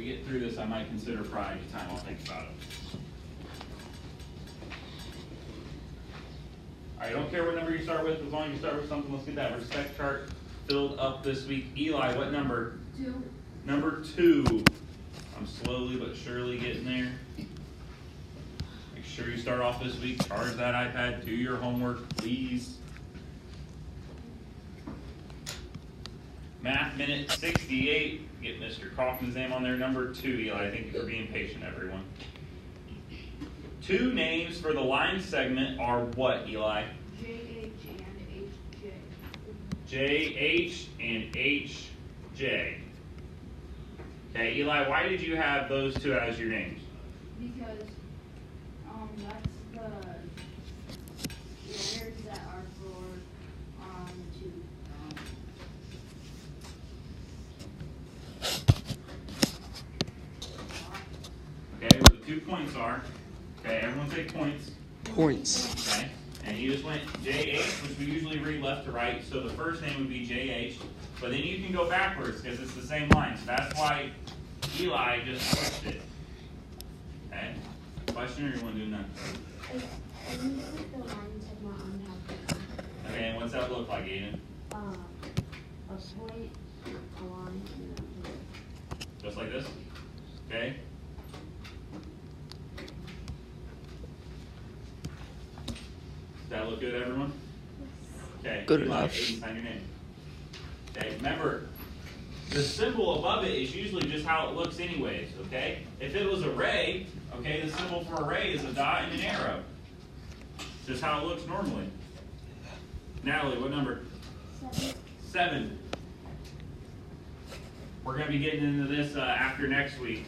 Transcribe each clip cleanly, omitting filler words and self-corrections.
get through this, I might consider Friday time. I'll think about it. All right, I don't care what number you start with, as long as you start with something. Let's get that respect chart filled up this week. Eli, what number? 2. Number 2. I'm slowly but surely getting there. Make sure you start off this week. Charge that iPad. Do your homework, please. Math minute 68. Get Mr. Kaufman's name on there. Number 2, Eli. Thank you for being patient, everyone. 2 names for the line segment are what, Eli? JH and HJ. JH and HJ. Okay, Eli, why did you have those 2 as your names? Because that's the letters that are for to Okay, where the 2 points are. Okay, everyone take points. Points. Okay, and you just went JH, which we usually read left to right, so the first name would be JH, but then you can go backwards because it's the same line, so that's why Eli just switched it. Okay, question or you want to do none? I need to put the line segment on top. Okay, and what's that look like, Aiden? A point, a line, and a point. Just like this? Okay. Does that look good, everyone? Okay. Good Eli, enough. Aiden, sign your name. Okay, remember, the symbol above it is usually just how it looks anyways, okay? If it was array, okay, the symbol for array is a dot and an arrow. Just how it looks normally. Natalie, what number? 7. 7. We're going to be getting into this after next week,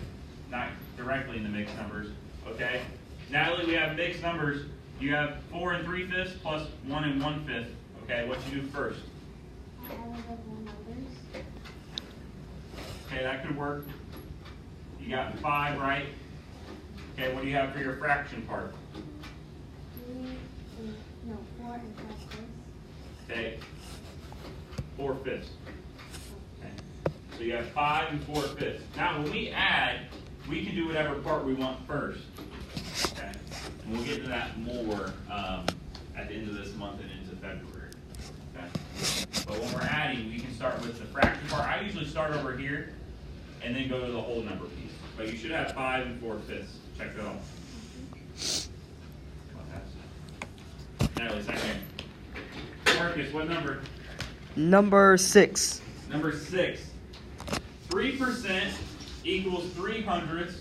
not directly in the mixed numbers, okay? Natalie, we have mixed numbers. You have 4 3/5 plus 1 1/5. Okay, what you do first? I added up the numbers. Okay, that could work. You got 5, right? Okay, what do you have for your fraction part? 4 and plus this. Okay, 4/5. Okay, so you have 5 and 4/5. Now, when we add, we can do whatever part we want first. Okay, and we'll get into that more at the end of this month and into February. Okay, but when we're adding, we can start with the fraction part. I usually start over here and then go to the whole number piece. But you should have 5 and 4/5. Check that off. Natalie, second name. Marcus, what number? Number 6. Number 6. 3% equals 3/100,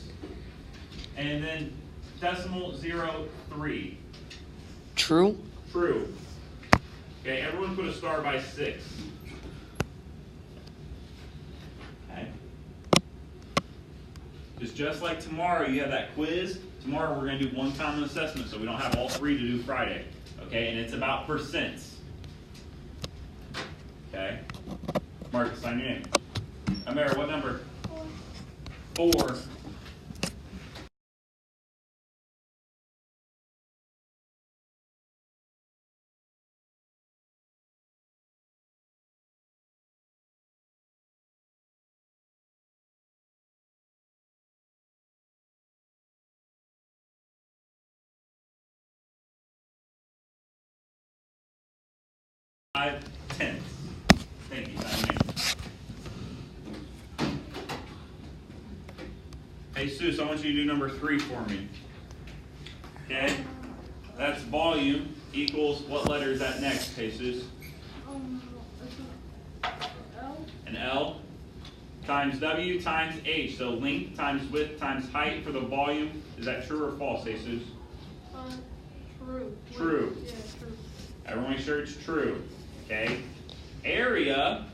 and then decimal 0.3. True. True. Okay, everyone put a star by 6. Okay. Just like tomorrow, you have that quiz. Tomorrow we're going to do one common assessment, so we don't have all 3 to do Friday. Okay, and it's about percents. Okay. Marcus, sign your name. Amara, what number? 4. Five tenths. Thank you. Sign your name. Hey, Seuss, I want you to do number 3 for me. Okay? That's volume equals, what letter is that next, Jesus? L. An L times W times H. So length times width times height for the volume. Is that true or false, Jesus? True. True. Yeah, true. Everyone make sure it's true. Okay? Area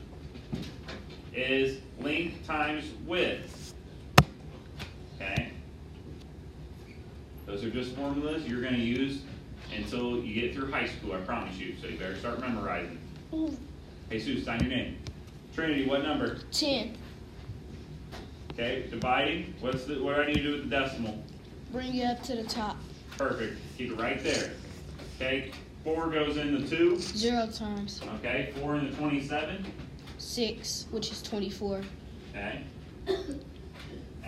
is length times width. Okay? Those are just formulas you're going to use until you get through high school, I promise you. So you better start memorizing. Jesus, sign your name. Trinity, what number? 10. Okay, dividing. What do I need to do with the decimal? Bring it up to the top. Perfect. Keep it right there. Okay, 4 goes in the 2. 0 times Okay, 4 in the 27. 6, which is 24. Okay.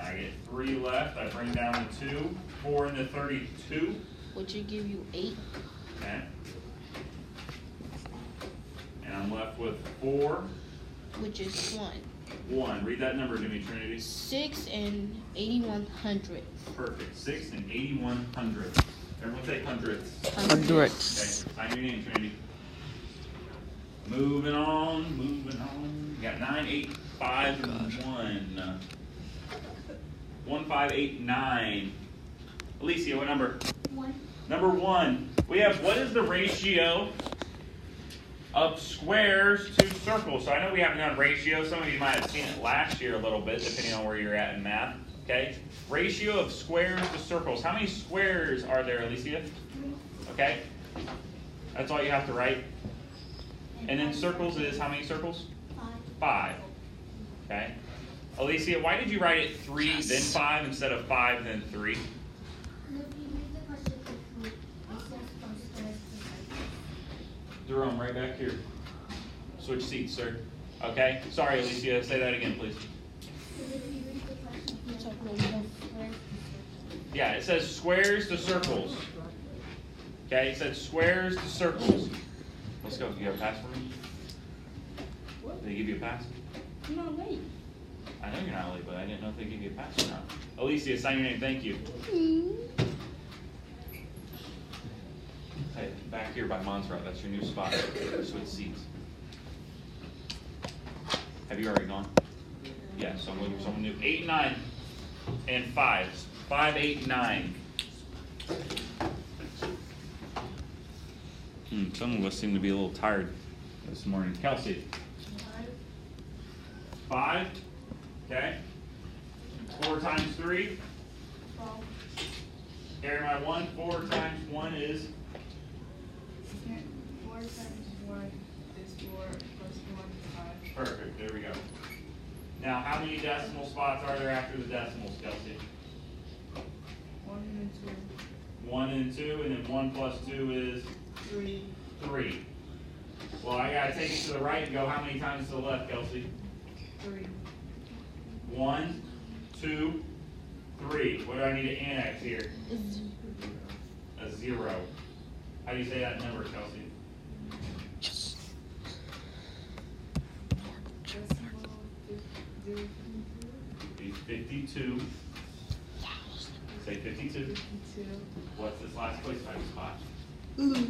I get 3 left. I bring down the 2. 4 into 32. Which will give you 8. Okay. And I'm left with 4. Which is 1. 1. Read that number to me, Trinity. 6 and 8100. Perfect. 6 and 8100. Everyone say hundredths. Okay. Hundreds. Sign your name, Trinity. Moving on, moving on. You got 9, 8, 5, and 1. 1, 5, 8, 9. Alicia, what number? 1. Number 1. We have, what is the ratio of squares to circles? So I know we haven't done ratio. Some of you might have seen it last year a little bit, depending on where you're at in math. Okay? Ratio of squares to circles. How many squares are there, Alicia? Okay? That's all you have to write. And then circles is how many circles? 5. Okay? Alicia, why did you write it 3, then 5, instead of 5, then 3? Jerome, right back here. Switch seats, sir. Okay? Sorry, Alicia. Say that again, please. Yeah, it says squares to circles. Okay, it says squares to circles. Let's go. You have a pass for me? Did they give you a pass? I'm not late. I know you're not late, but I didn't know if they gave you a pass or not. Alicia, sign your name. Thank you. Hey, back here by Montserrat. That's your new spot. Switch seats. Have you already gone? Yeah, so I'm looking for someone new. 8, 9, and 5. 5, 8, 9. Some of us seem to be a little tired this morning. Kelsey. 5. Okay. 4 times 3. 12. Carry my 1. 4 times 1 is 4 times 1 is 4 plus 1 is 5. perfect. There we go. Now, how many decimal spots are there after the decimals, Kelsey? 1 and 2. 1 and 2, and then 1 plus 2 is 3. 3. Well, I gotta take it to the right and go how many times to the left, Kelsey? 3. 1, 2, 3. What do I need to annex here? A 0. How do you say that number, Kelsey? Be 52. Say 52. What's this last place type spot? The 5's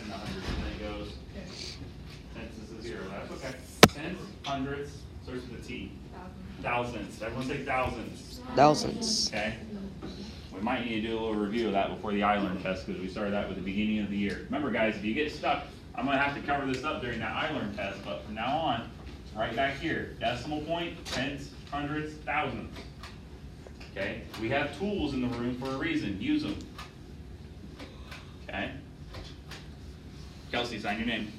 in the hundreds, and then it goes. Tenths is a 0. That's okay. Tenths, hundredths, starts with a T. Thousandths. Everyone say thousandths. Thousands. Okay. We might need to do a little review of that before the I-Learn test because we started that with the beginning of the year. Remember, guys, if you get stuck, I'm going to have to cover this up during that I-Learn test, but from now on, it's right back here. Decimal point, tenths, hundredths, thousandths. Okay? We have tools in the room for a reason. Use them. Okay? Kelsey, sign your name.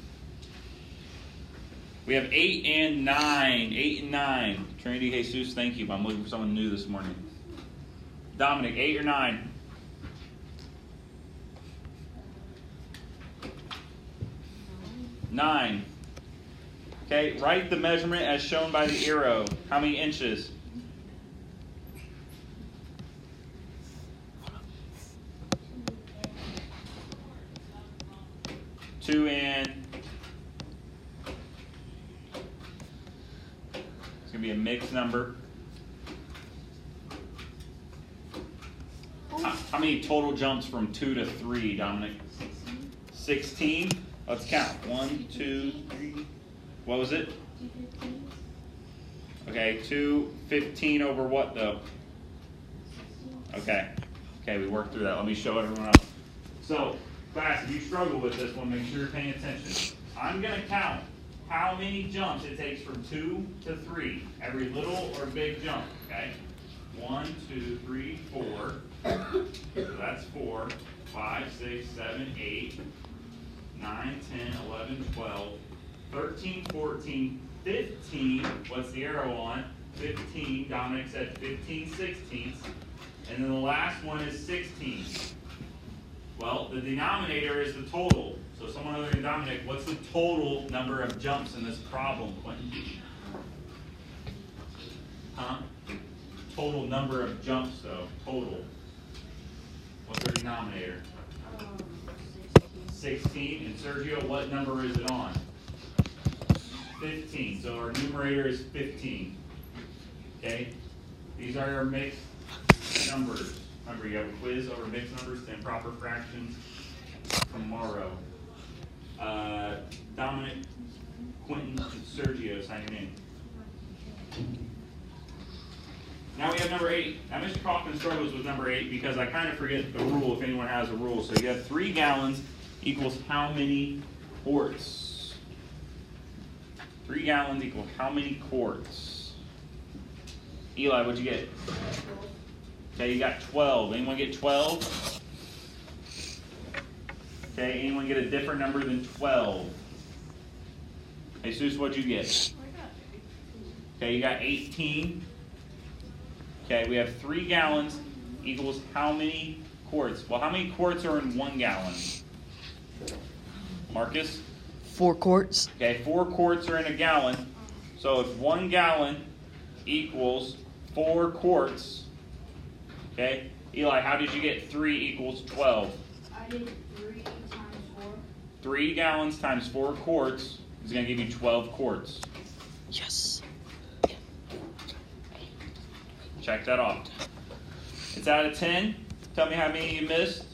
We have 8 and 9. 8 and 9. Trinity Jesus, thank you. I'm looking for someone new this morning. Dominic, 8 or 9? 9. Okay, write the measurement as shown by the arrow. How many inches? Two and it's gonna be a mixed number. How many total jumps from 2 to 3, Dominic? 16. Let's count. 1, 2, 3. What was it? 2 Okay, 2, 15 over what though? Okay. Okay, we worked through that. Let me show everyone else. So, class, if you struggle with this one, make sure you're paying attention. I'm going to count how many jumps it takes from 2 to 3. Every little or big jump, okay? 1, 2, 3, 4. So that's 4, 5, 6, 7, 8, 9, 10, 11, 12, 13, 14, 15. What's the arrow on? 15. Dominic said 15 sixteenths. And then the last one is 16. Well, the denominator is the total. So someone other than Dominic, what's the total number of jumps in this problem, Quentin? Huh? Total number of jumps though, total. What's our denominator? 16. And Sergio, what number is it on? 15. So our numerator is 15. Okay? These are our mixed numbers. Remember, you have a quiz over mixed numbers and improper fractions tomorrow. Dominic, Quentin, and Sergio signing in. Now we have number 8. Now Mr. Kaufman struggles with number 8 because I kind of forget the rule if anyone has a rule. So you have 3 gallons equals how many quarts? 3 gallons equals how many quarts? Eli, what'd you get? Okay, you got 12. Anyone get 12? Okay, anyone get a different number than 12? Jesus, what'd you get? Okay, you got 18. Okay, we have 3 gallons equals how many quarts? Well, how many quarts are in 1 gallon? Marcus? 4 quarts. Okay, 4 quarts are in a gallon. So if 1 gallon equals 4 quarts, okay, Eli, how did you get 3 equals 12? I did 3 times 4. 3 gallons times 4 quarts is going to give you 12 quarts. Yes. Check that off. It's out of 10. Tell me how many you missed.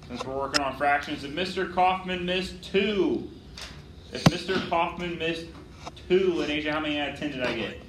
Since we're working on fractions, if Mr. Kaufman missed 2, if Mr. Kaufman missed 2, Lanisha, how many out of 10 did I get?